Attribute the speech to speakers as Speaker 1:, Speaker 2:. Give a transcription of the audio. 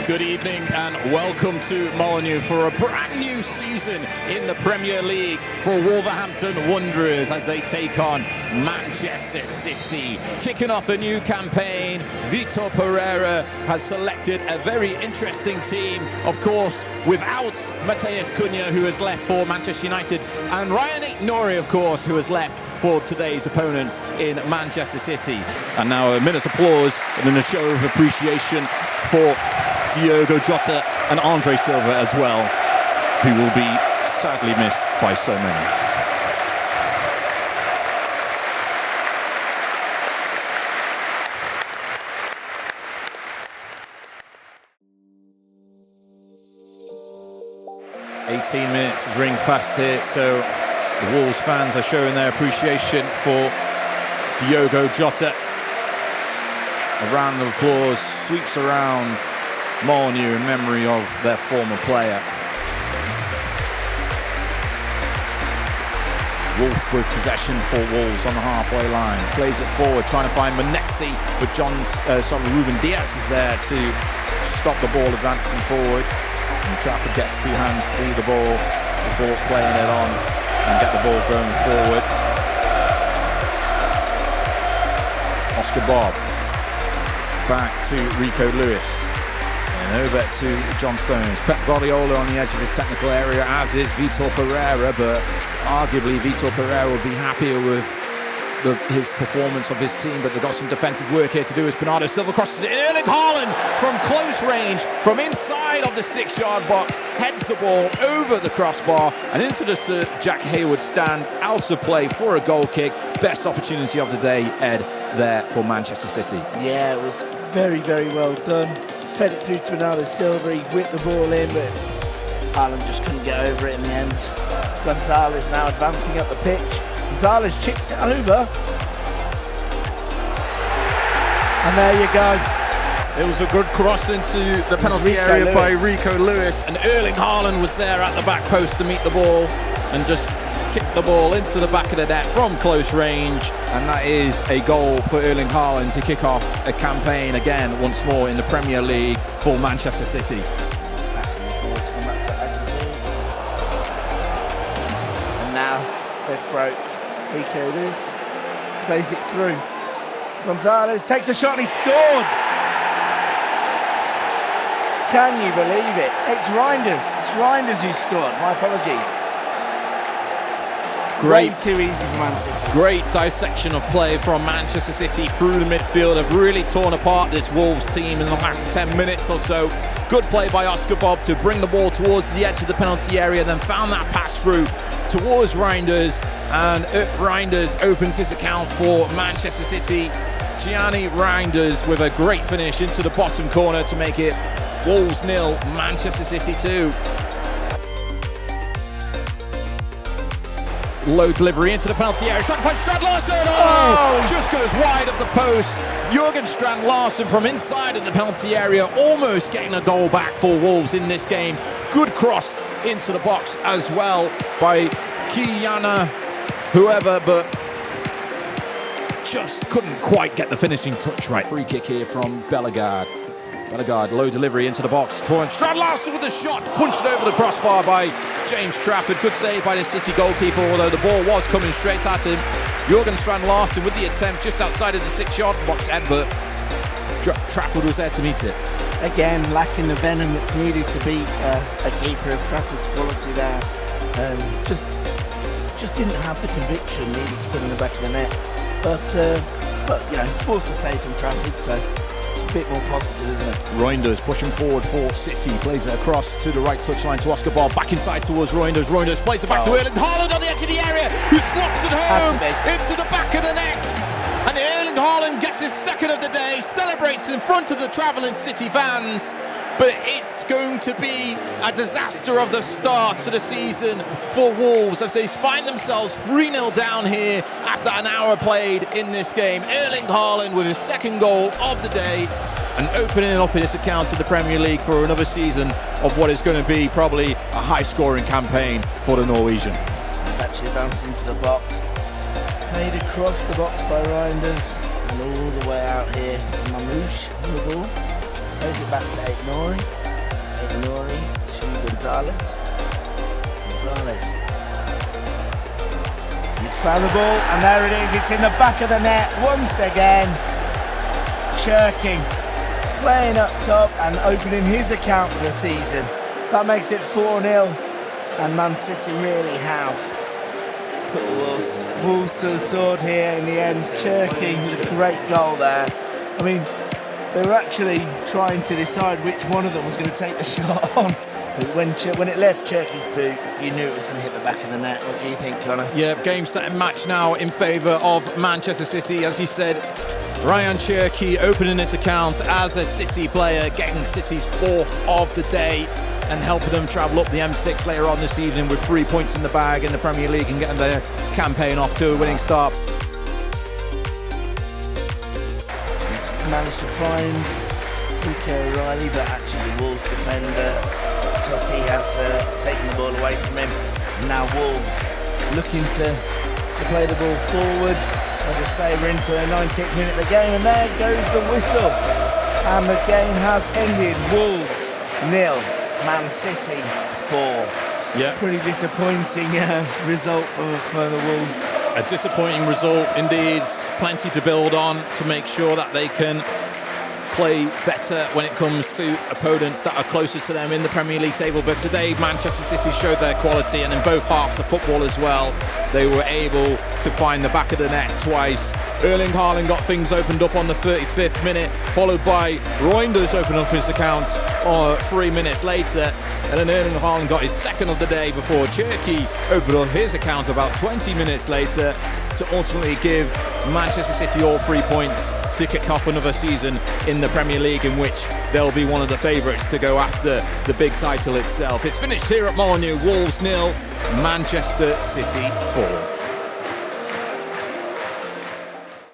Speaker 1: Good evening and welcome to Molyneux for a brand new season in the Premier League for Wolverhampton Wanderers as they take on Manchester City. Kicking off a new campaign, Vitor Pereira has selected a very interesting team, of course, without Matheus Cunha, who has left for Manchester United, and Ryan Aït-Nouri, of course, who has left for today's opponents in Manchester City. And now a minute's applause and then a show of appreciation for Diogo Jota and Andre Silva as well, who will be sadly missed by so many. Minutes is ring past here, so the Wolves fans are showing their appreciation for Diogo Jota. A round of applause sweeps around Molyneux in memory of their former player. Wolf with possession for Wolves on the halfway line. Plays it forward, trying to find Manetzi, but Ruben Diaz is there to stop the ball advancing forward. And Trafford gets two hands, see the ball before playing it on and get the ball going forward. Oscar Bob back to Rico Lewis and over to John Stones. Pep Guardiola on the edge of his technical area, as is Vitor Pereira, but arguably Vitor Pereira will be happier with his performance of his team, but they've got some defensive work here to do as Bernardo Silva crosses it in. Erling Haaland from close range, from inside of the 6-yard box, heads the ball over the crossbar and into the Sir Jack Hayward stand, out of play for a goal kick. Best opportunity of the day, Ed, there for Manchester City.
Speaker 2: Yeah, it was very, very well done. Fed it through to Bernardo Silva, he whipped the ball in, but Haaland just couldn't get over it in the end. Gonzalez now advancing up the pitch. Gonzalez chips it over. And there you go.
Speaker 1: It was a good cross into the penalty area by Rico Lewis, and Erling Haaland was there at the back post to meet the ball and just kicked the ball into the back of the net from close range. And that is a goal for Erling Haaland to kick off a campaign again once more in the Premier League for Manchester City.
Speaker 2: And now they've broke. Rico Lewis plays it through. Gonzalez takes a shot and he's scored! Can you believe it? It's Reinders who scored. My apologies.
Speaker 1: Great.
Speaker 2: Way too easy for Man City.
Speaker 1: Great dissection of play from Manchester City through the midfield. Have really torn apart this Wolves team in the last 10 minutes or so. Good play by Oscar Bob to bring the ball towards the edge of the penalty area, then found that pass through towards Reinders, and Reinders opens his account for Manchester City. Gianni Reinders with a great finish into the bottom corner to make it Wolves 0, Manchester City 2. Low delivery into the penalty area, trying to find Strand Larsen. Just goes wide of the post. Jurgen Strand Larsen from inside of the penalty area, almost getting a goal back for Wolves in this game. Good cross into the box as well by Kiana, whoever, but just couldn't quite get the finishing touch right. Free kick here from Bellegarde. Bellegarde, low delivery into the box. Strand Larsen with the shot, punched over the crossbar by James Trafford. Good save by the City goalkeeper, although the ball was coming straight at him. Jurgen Strand Larsen with the attempt just outside of the 6-yard box, but Trafford was there to meet it.
Speaker 2: Again, lacking the venom that's needed to beat a keeper of Trafford's quality there. Just didn't have the conviction needed to put in the back of the net. But you know, forced a save from Trafford, so it's a bit more positive, isn't it?
Speaker 1: Reinders pushing forward for City, plays it across to the right touchline to Oscar Bob, back inside towards Reinders. Reinders plays it back to Erling Haaland on the edge of the area, who slots it home into the back of the net. And Erling Haaland gets his second of the day, celebrates in front of the travelling City fans. But it's going to be a disaster of the start to the season for Wolves as they find themselves 3-0 down here after an hour played in this game. Erling Haaland with his second goal of the day and opening up his account in the Premier League for another season of what is going to be probably a high-scoring campaign for the Norwegian.
Speaker 2: Actually bounced into the box, played across the box by Reinders and all the way out here to Mamouche on the ball. Plays it back to Aït-Nouri. Aït-Nouri to Gonzalez. Gonzalez. And it's found the ball, and there it is. It's in the back of the net once again. Cherki playing up top and opening his account for the season. That makes it 4-0, and Man City really have put the Wolves to the sword here in the end. Cherki with a great goal there. I mean, they were actually trying to decide which one of them was going to take the shot on. But when it left Cherki's boot, you knew it was going to hit the back of the net. What do you think, Connor?
Speaker 1: Yeah, game, set and match now in favour of Manchester City. As you said, Ryan Cherki opening his account as a City player, getting City's 4th of the day and helping them travel up the M6 later on this evening with 3 points in the bag in the Premier League and getting their campaign off to a winning start.
Speaker 2: He's managed to find Luke O'Reilly, but actually the Wolves defender Totti has taken the ball away from him. And now Wolves looking to play the ball forward. As I say, we're into the 19th minute of the game, and there goes the whistle. And the game has ended. Wolves 0, Man City 4.
Speaker 1: Yeah.
Speaker 2: Pretty disappointing result for the Wolves.
Speaker 1: A disappointing result indeed. Plenty to build on to make sure that they can play better when it comes to opponents that are closer to them in the Premier League table. But today Manchester City showed their quality, and in both halves of football as well, they were able to find the back of the net twice. Erling Haaland got things opened up on the 35th minute, followed by Reinders opening up his account 3 minutes later, and then Erling Haaland got his 2nd of the day before Cherki opened up his account about 20 minutes later to ultimately give Manchester City all 3 points to kick off another season in the Premier League, in which they'll be one of the favourites to go after the big title itself. It's finished here at Molineux. Wolves 0, Manchester City 4.